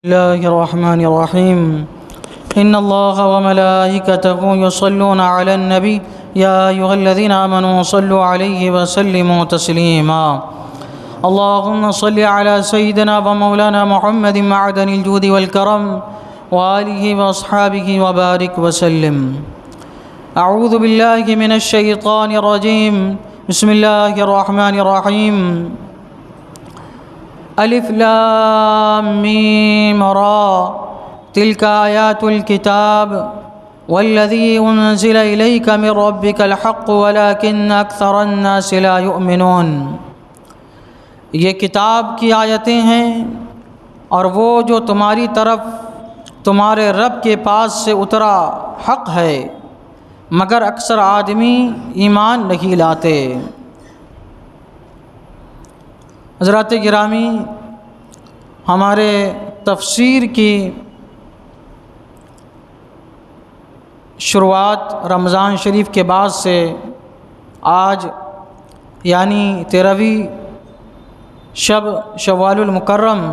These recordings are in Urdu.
الله الرحمن الرحيم إن الله وملائكته يصلون على النبي يا أيها الذين آمنوا صلوا عليه وسلموا تسليما اللهم صل على سيدنا ومولانا محمد معدن الجود والكرم وآله وأصحابه وبارك وسلم. أعوذ بالله من الشيطان الرجيم. بسم الله الرحمن الرحيم. الف لام میم را تلك آیات الكتاب والذی انزل الیک من ربک الحق ولکن اکثر الناس لا یؤمنون. یہ کتاب کی آیتیں ہیں اور وہ جو تمہاری طرف تمہارے رب کے پاس سے اترا حق ہے مگر اکثر آدمی ایمان نہیں لاتے. حضرات گرامی، ہمارے تفسیر کی شروعات رمضان شریف کے بعد سے آج یعنی 13ویں شب شوال المکرم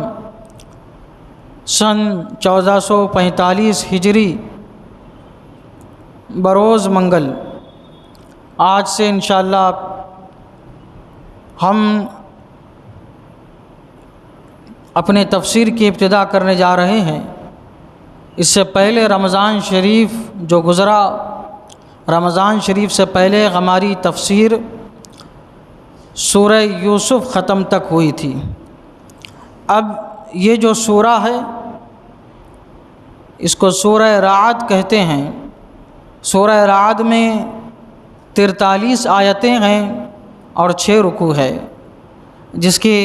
سن 1445 ہجری بروز منگل، آج سے انشاءاللہ ہم اپنے تفسیر کی ابتدا کرنے جا رہے ہیں. اس سے پہلے رمضان شریف جو گزرا، رمضان شریف سے پہلے ہماری تفسیر سورہ یوسف ختم تک ہوئی تھی. اب یہ جو سورہ ہے اس کو سورہ رعد کہتے ہیں. سورہ رعد میں 43 آیتیں ہیں اور 6 رکوع ہے، جس کی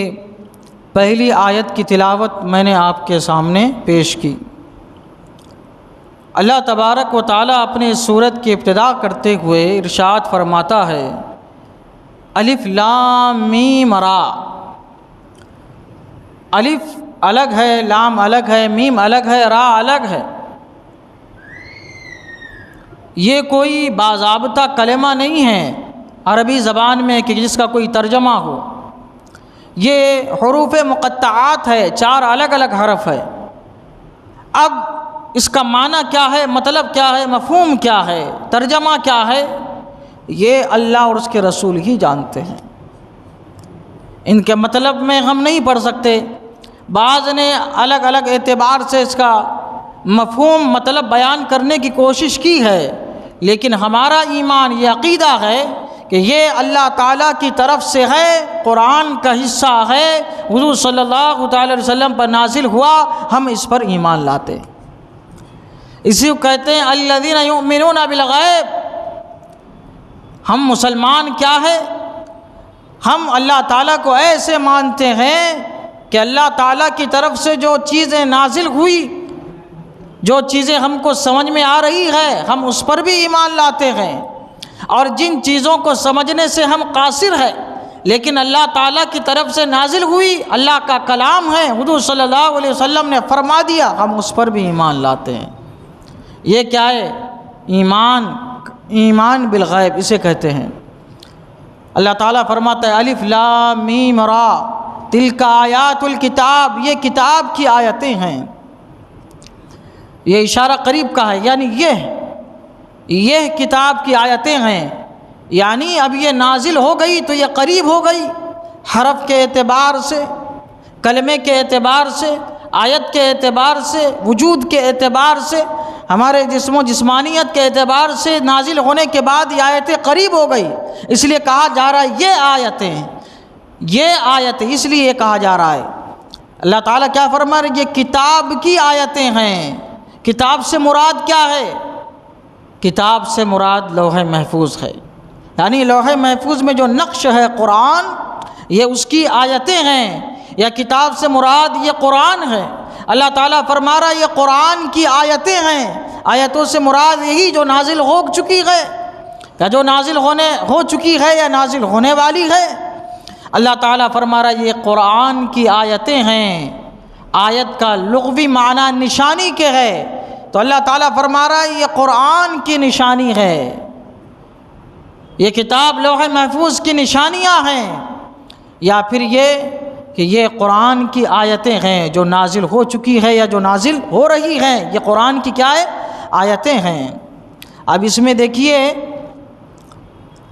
پہلی آیت کی تلاوت میں نے آپ کے سامنے پیش کی. اللہ تبارک و تعالیٰ اپنے سورت کی ابتدا کرتے ہوئے ارشاد فرماتا ہے الف لام میم را. الف الگ ہے، لام الگ ہے، میم الگ ہے، را الگ ہے. یہ کوئی باضابطہ کلمہ نہیں ہے عربی زبان میں کہ جس کا کوئی ترجمہ ہو. یہ حروف مقطعات ہے، 4 الگ الگ حرف ہے. اب اس کا معنی کیا ہے، مطلب کیا ہے، مفہوم کیا ہے، ترجمہ کیا ہے، یہ اللہ اور اس کے رسول ہی جانتے ہیں. ان کے مطلب میں ہم نہیں پڑھ سکتے. بعض نے الگ الگ اعتبار سے اس کا مفہوم مطلب بیان کرنے کی کوشش کی ہے، لیکن ہمارا ایمان یہ عقیدہ ہے کہ یہ اللہ تعالیٰ کی طرف سے ہے، قرآن کا حصہ ہے، حضور صلی اللہ تعالی علیہ وسلم پر نازل ہوا، ہم اس پر ایمان لاتے. اسی کو کہتے ہیں الذین یؤمنون بالغیب. ہم مسلمان کیا ہے؟ ہم اللہ تعالیٰ کو ایسے مانتے ہیں کہ اللہ تعالیٰ کی طرف سے جو چیزیں نازل ہوئی، جو چیزیں ہم کو سمجھ میں آ رہی ہے، ہم اس پر بھی ایمان لاتے ہیں. اور جن چیزوں کو سمجھنے سے ہم قاصر ہیں لیکن اللہ تعالیٰ کی طرف سے نازل ہوئی، اللہ کا کلام ہے، حضور صلی اللہ علیہ وسلم نے فرما دیا، ہم اس پر بھی ایمان لاتے ہیں. یہ کیا ہے؟ ایمان بالغیب اسے کہتے ہیں. اللہ تعالیٰ فرماتا ہے الف لام میم را تلک آیات الکتاب. یہ کتاب کی آیتیں ہیں. یہ اشارہ قریب کا ہے، یعنی یہ کتاب کی آیتیں ہیں، یعنی اب یہ نازل ہو گئی تو یہ قریب ہو گئی. حرف کے اعتبار سے، کلمے کے اعتبار سے، آیت کے اعتبار سے، وجود کے اعتبار سے، ہمارے جسم و جسمانیت کے اعتبار سے نازل ہونے کے بعد یہ آیتیں قریب ہو گئی. اس لیے کہا جا رہا ہے یہ آیتیں اس لیے یہ کہا جا رہا ہے. اللہ تعالیٰ کیا فرما رہے ہیں؟ یہ کتاب کی آیتیں ہیں. کتاب سے مراد کیا ہے؟ کتاب سے مراد لوح محفوظ ہے. یعنی لوح محفوظ میں جو نقش ہے قرآن، یہ اس کی آیتیں ہیں. یا کتاب سے مراد یہ قرآن ہے. اللہ تعالیٰ فرما رہا ہے یہ قرآن کی آیتیں ہیں. آیتوں سے مراد یہی جو نازل ہو چکی ہے، یا جو نازل ہو چکی ہے یا نازل ہونے والی ہے. اللہ تعالیٰ فرما رہا ہے یہ قرآن کی آیتیں ہیں. آیت کا لغوی معنی نشانی کے ہے، تو اللہ تعالیٰ فرما رہا ہے یہ قرآن کی نشانی ہے. یہ کتاب لوح محفوظ کی نشانیاں ہیں، یا پھر یہ کہ یہ قرآن کی آیتیں ہیں جو نازل ہو چکی ہے یا جو نازل ہو رہی ہیں، یہ قرآن کی کیا ہے؟ آیتیں ہیں۔ اب اس میں دیکھیے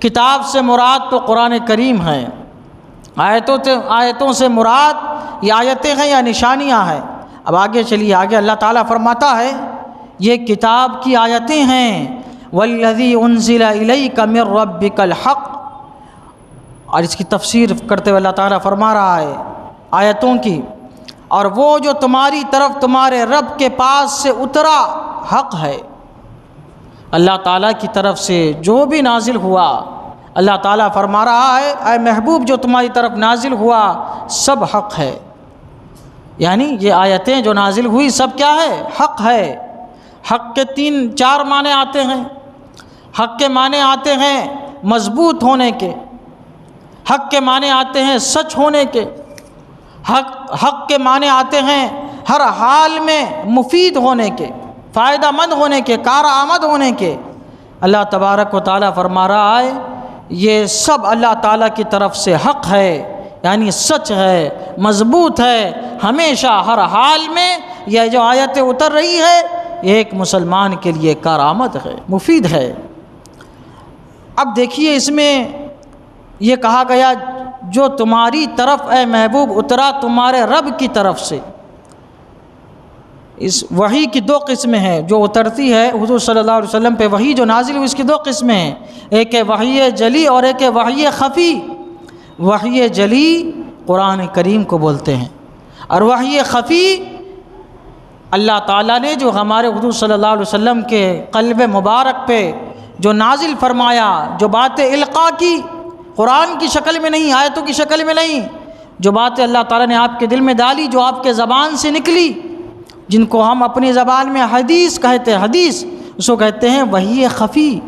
کتاب سے مراد تو قرآن کریم ہے، آیتوں سے مراد یہ آیتیں ہیں یا نشانیاں ہیں۔ اب آگے چلیے، آگے اللہ تعالیٰ فرماتا ہے یہ کتاب کی آیتیں ہیں، والذی انزل الیک من ربک الحق، اور اس کی تفسیر کرتے ہوئے اللہ تعالیٰ فرما رہا ہے آیتوں کی، اور وہ جو تمہاری طرف تمہارے رب کے پاس سے اترا حق ہے۔ اللہ تعالیٰ کی طرف سے جو بھی نازل ہوا، اللہ تعالیٰ فرما رہا ہے اے محبوب جو تمہاری طرف نازل ہوا سب حق ہے۔ یعنی یہ آیتیں جو نازل ہوئی سب کیا ہے؟ حق ہے۔ حق کے 3-4 معنی آتے ہیں۔ حق کے معنی آتے ہیں مضبوط ہونے کے، حق کے معنی آتے ہیں سچ ہونے کے، حق کے معنی آتے ہیں ہر حال میں مفید ہونے کے، فائدہ مند ہونے کے، کارآمد ہونے کے۔ اللہ تبارک و تعالیٰ فرما رہا ہے یہ سب اللہ تعالیٰ کی طرف سے حق ہے، یعنی سچ ہے، مضبوط ہے، ہمیشہ ہر حال میں یہ جو آیتیں اتر رہی ہے ایک مسلمان کے لیے کارآمد ہے، مفید ہے۔ اب دیکھیے اس میں یہ کہا گیا جو تمہاری طرف اے محبوب اترا تمہارے رب کی طرف سے۔ اس وحی کی 2 قسمیں ہیں جو اترتی ہے حضور صلی اللہ علیہ وسلم پہ، وحی جو نازل ہوئی اس کی 2 قسمیں ہیں، ایک ہے وحی جلی اور ایک ہے وحی خفی۔ وحی جلی قرآن کریم کو بولتے ہیں، اور وحی خفی اللہ تعالیٰ نے جو ہمارے حضور صلی اللہ علیہ وسلم کے قلب مبارک پہ جو نازل فرمایا، جو باتیں القاء کی، قرآن کی شکل میں نہیں، آیتوں کی شکل میں نہیں، جو باتیں اللہ تعالیٰ نے آپ کے دل میں ڈالی، جو آپ کے زبان سے نکلی، جن کو ہم اپنی زبان میں حدیث کہتے ہیں، حدیث اس کو کہتے ہیں وحی خفی۔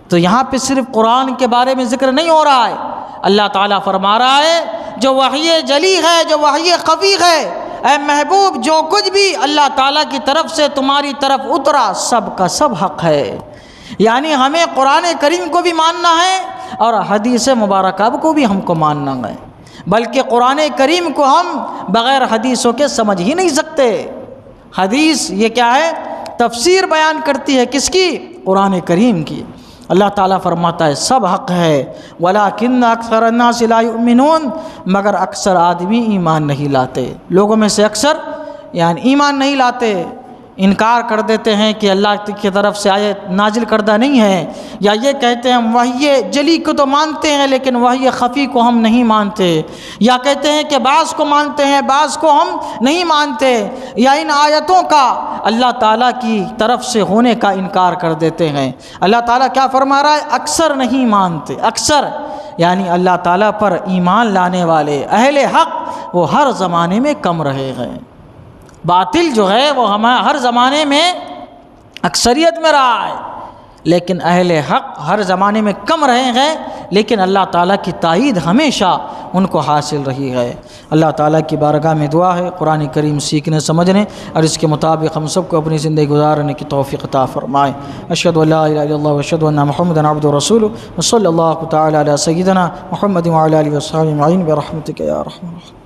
تو یہاں پہ صرف قرآن کے بارے میں ذکر نہیں ہو رہا ہے، اللہ تعالیٰ فرما رہا ہے جو وحی جلی ہے، جو وحی خفی ہے، اے محبوب جو کچھ بھی اللہ تعالیٰ کی طرف سے تمہاری طرف اترا سب کا سب حق ہے۔ یعنی ہمیں قرآن کریم کو بھی ماننا ہے اور حدیث مبارکہ کو بھی ہم کو ماننا ہے، بلکہ قرآن کریم کو ہم بغیر حدیثوں کے سمجھ ہی نہیں سکتے۔ حدیث یہ کیا ہے؟ تفسیر بیان کرتی ہے کس کی؟ قرآن کریم کی۔ اللہ تعالیٰ فرماتا ہے سب حق ہے، وَلَٰكِنَّ أَكْثَرَ النَّاسِ لَا يُؤْمِنُونَ، مگر اکثر آدمی ایمان نہیں لاتے، لوگوں میں سے اکثر یعنی ایمان نہیں لاتے، انکار کر دیتے ہیں کہ اللہ کی طرف سے آیت نازل کردہ نہیں ہے، یا یہ کہتے ہیں وحی جلی کو تو مانتے ہیں لیکن وحی خفی کو ہم نہیں مانتے، یا کہتے ہیں کہ بعض کو مانتے ہیں بعض کو ہم نہیں مانتے، یا ان آیتوں کا اللہ تعالیٰ کی طرف سے ہونے کا انکار کر دیتے ہیں۔ اللہ تعالیٰ کیا فرما رہا ہے؟ اکثر نہیں مانتے، اکثر یعنی اللہ تعالیٰ پر ایمان لانے والے اہل حق وہ ہر زمانے میں کم رہے ہیں۔ باطل جو ہے وہ ہر زمانے میں اکثریت میں رہا ہے، لیکن اہل حق ہر زمانے میں کم رہے ہیں، لیکن اللہ تعالیٰ کی تائید ہمیشہ ان کو حاصل رہی ہے۔ اللہ تعالیٰ کی بارگاہ میں دعا ہے قرآن کریم سیکھنے سمجھنے اور اس کے مطابق ہم سب کو اپنی زندگی گزارنے کی توفیق عطا فرمائے۔ اشہد ان لا الہ الا اللہ واشہد ان محمدا عبدہ ورسولہ وصلی اللہ تعالی علی سیدنا محمد وعلی آلہ وصحبہ اجمعین برحمتک یا ارحم الراحمین۔